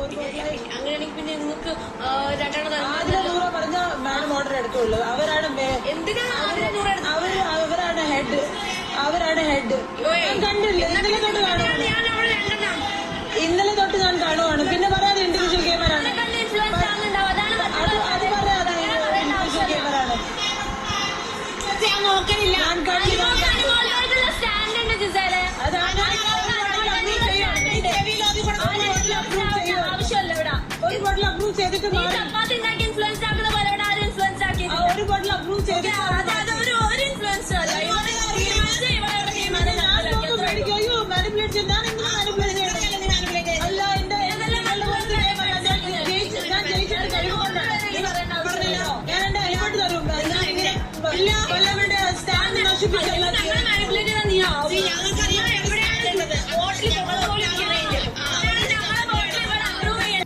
അങ്ങനെയാണെങ്കിൽ പിന്നെ നിങ്ങൾക്ക് രണ്ടെണ്ണം ആദ്യം 100 പറഞ്ഞ മാഡം ഓർഡർ എടുക്കുള്ളൂ. അവരാണ് അവരാണ് ഹെഡ്. ഞാൻ കണ്ടില്ല, ഇന്നലെ തൊട്ട് കാണുവാണ്. ഇന്നലെ തൊട്ട് ഞാൻ കാണുവാണ്. പിന്നെ പറയാതെ ഇൻഡിവിജ്വൽ ഗെയിമറാണ്. അത് പറയാതെ ഇൻഡിവിജ്വൽ ഗെയിമറാണ്. ഞാൻ കണ്ടില്ല. ഒരു ബോട്ടിൽ അപ്രൂവ് ചെയ്തിട്ട്